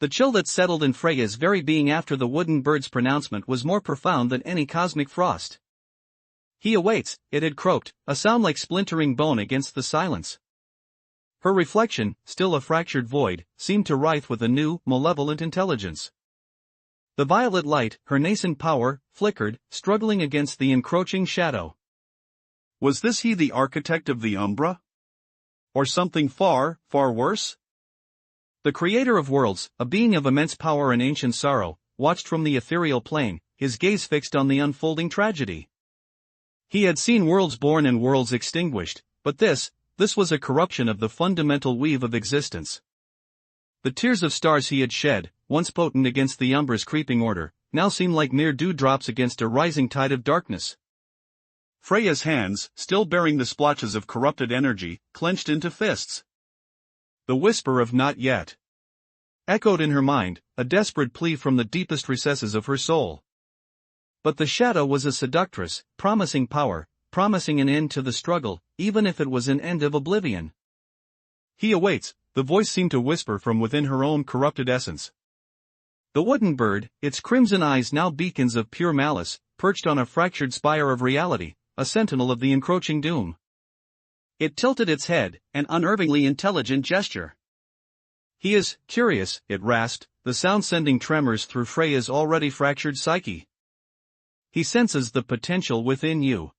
The chill that settled in Freya's very being after the wooden bird's pronouncement was more profound than any cosmic frost. "He awaits," it had croaked, a sound like splintering bone against the silence. Her reflection, still a fractured void, seemed to writhe with a new, malevolent intelligence. The violet light, her nascent power, flickered, struggling against the encroaching shadow. Was this he, the architect of the Umbra? Or something far, far worse? The creator of worlds, a being of immense power and ancient sorrow, watched from the ethereal plane, his gaze fixed on the unfolding tragedy. He had seen worlds born and worlds extinguished, but this was a corruption of the fundamental weave of existence. The tears of stars he had shed, once potent against the Umbra's creeping order, now seemed like mere dewdrops against a rising tide of darkness. Freya's hands, still bearing the splotches of corrupted energy, clenched into fists. The whisper of "not yet" echoed in her mind, a desperate plea from the deepest recesses of her soul. But the shadow was a seductress, promising power, promising an end to the struggle, even if it was an end of oblivion. "He awaits," the voice seemed to whisper from within her own corrupted essence. The wooden bird, its crimson eyes now beacons of pure malice, perched on a fractured spire of reality, a sentinel of the encroaching doom. It tilted its head, an unervingly intelligent gesture. "He is curious," it rasped, the sound sending tremors through Freya's already fractured psyche. "He senses the potential within you.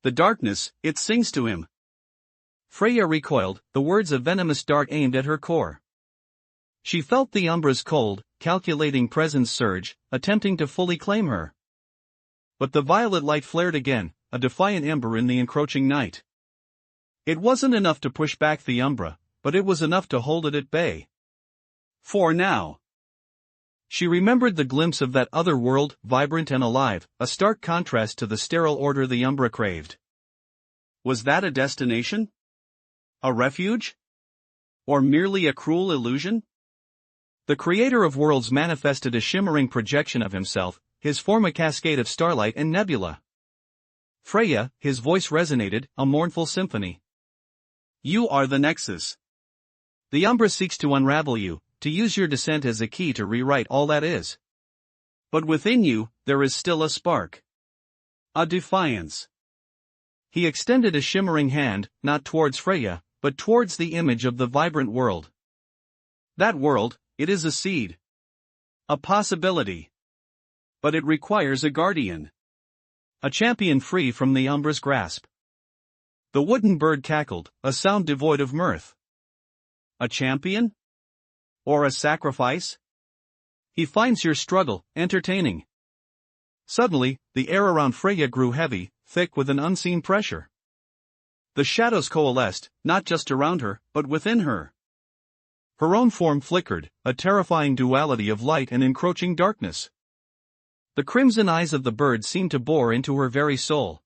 The darkness, it sings to him." Freya recoiled, the words a venomous dart aimed at her core. She felt the Umbra's cold, calculating presence surge, attempting to fully claim her. But the violet light flared again, a defiant ember in the encroaching night. It wasn't enough to push back the Umbra, but it was enough to hold it at bay. For now. She remembered the glimpse of that other world, vibrant and alive, a stark contrast to the sterile order the Umbra craved. Was that a destination? A refuge? Or merely a cruel illusion? The creator of worlds manifested a shimmering projection of himself, his form a cascade of starlight and nebula. "Freya," his voice resonated, a mournful symphony. "You are the nexus. The Umbra seeks to unravel you, to use your descent as a key to rewrite all that is. But within you, there is still a spark. A defiance." He extended a shimmering hand, not towards Freya, but towards the image of the vibrant world. "That world, it is a seed. A possibility. But it requires a guardian. A champion free from the Umbra's grasp." The wooden bird cackled, a sound devoid of mirth. "A champion? Or a sacrifice? He finds your struggle entertaining." Suddenly, the air around Freya grew heavy, thick with an unseen pressure. The shadows coalesced, not just around her, but within her. Her own form flickered, a terrifying duality of light and encroaching darkness. The crimson eyes of the bird seemed to bore into her very soul.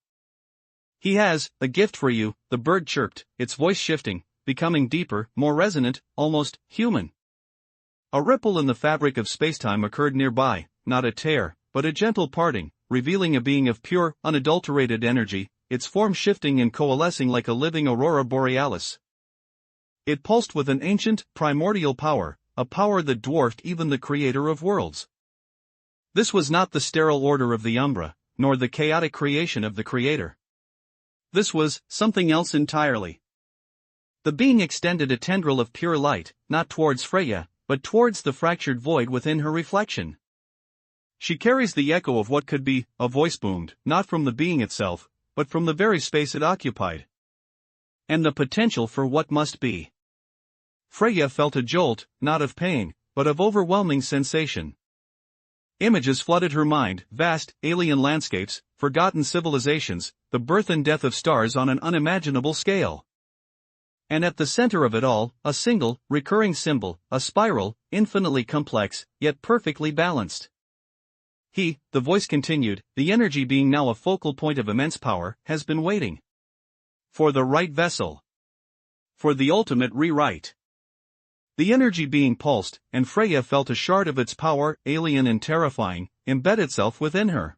"He has a gift for you," the bird chirped, its voice shifting, becoming deeper, more resonant, almost human. A ripple in the fabric of spacetime occurred nearby, not a tear, but a gentle parting, revealing a being of pure, unadulterated energy, its form shifting and coalescing like a living aurora borealis. It pulsed with an ancient, primordial power, a power that dwarfed even the creator of worlds. This was not the sterile order of the Umbra, nor the chaotic creation of the creator. This was something else entirely. The being extended a tendril of pure light, not towards Freya, but towards the fractured void within her reflection. "She carries the echo of what could be," a voice boomed, not from the being itself, but from the very space it occupied. "And the potential for what must be." Freya felt a jolt, not of pain, but of overwhelming sensation. Images flooded her mind, vast, alien landscapes, forgotten civilizations, the birth and death of stars on an unimaginable scale. And at the center of it all, a single, recurring symbol, a spiral, infinitely complex, yet perfectly balanced. "He," the voice continued, the energy being now a focal point of immense power, "has been waiting. For the right vessel. For the ultimate rewrite." The energy being pulsed, and Freya felt a shard of its power, alien and terrifying, embed itself within her.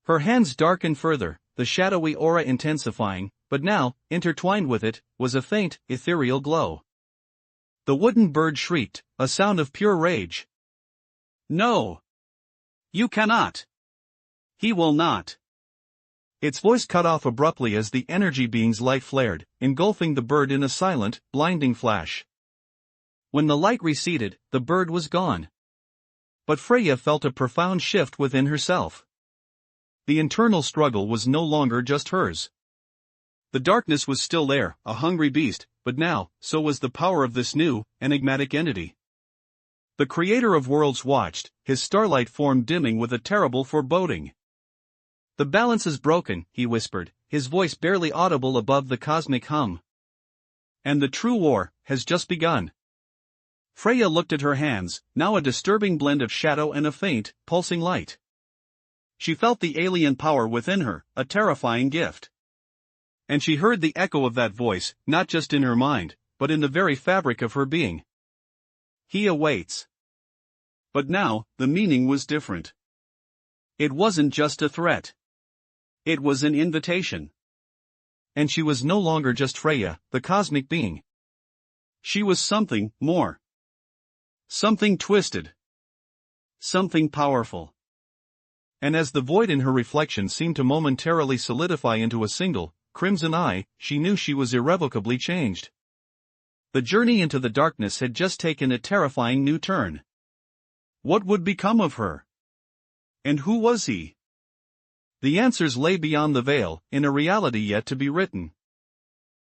Her hands darkened further, the shadowy aura intensifying, but now, intertwined with it, was a faint, ethereal glow. The wooden bird shrieked, a sound of pure rage. No! You cannot! He will not! Its voice cut off abruptly as the energy being's light flared, engulfing the bird in a silent, blinding flash. When the light receded, the bird was gone. But Freya felt a profound shift within herself. The internal struggle was no longer just hers. The darkness was still there, a hungry beast, but now, so was the power of this new, enigmatic entity. The creator of worlds watched, his starlight form dimming with a terrible foreboding. "The balance is broken," he whispered, his voice barely audible above the cosmic hum. "And the true war has just begun." Freya looked at her hands, now a disturbing blend of shadow and a faint, pulsing light. She felt the alien power within her, a terrifying gift. And she heard the echo of that voice, not just in her mind, but in the very fabric of her being. He awaits. But now, the meaning was different. It wasn't just a threat. It was an invitation. And she was no longer just Freya, the cosmic being. She was something more. Something twisted. Something powerful. And as the void in her reflection seemed to momentarily solidify into a single, crimson eye, she knew she was irrevocably changed. The journey into the darkness had just taken a terrifying new turn. What would become of her? And who was he? The answers lay beyond the veil, in a reality yet to be written.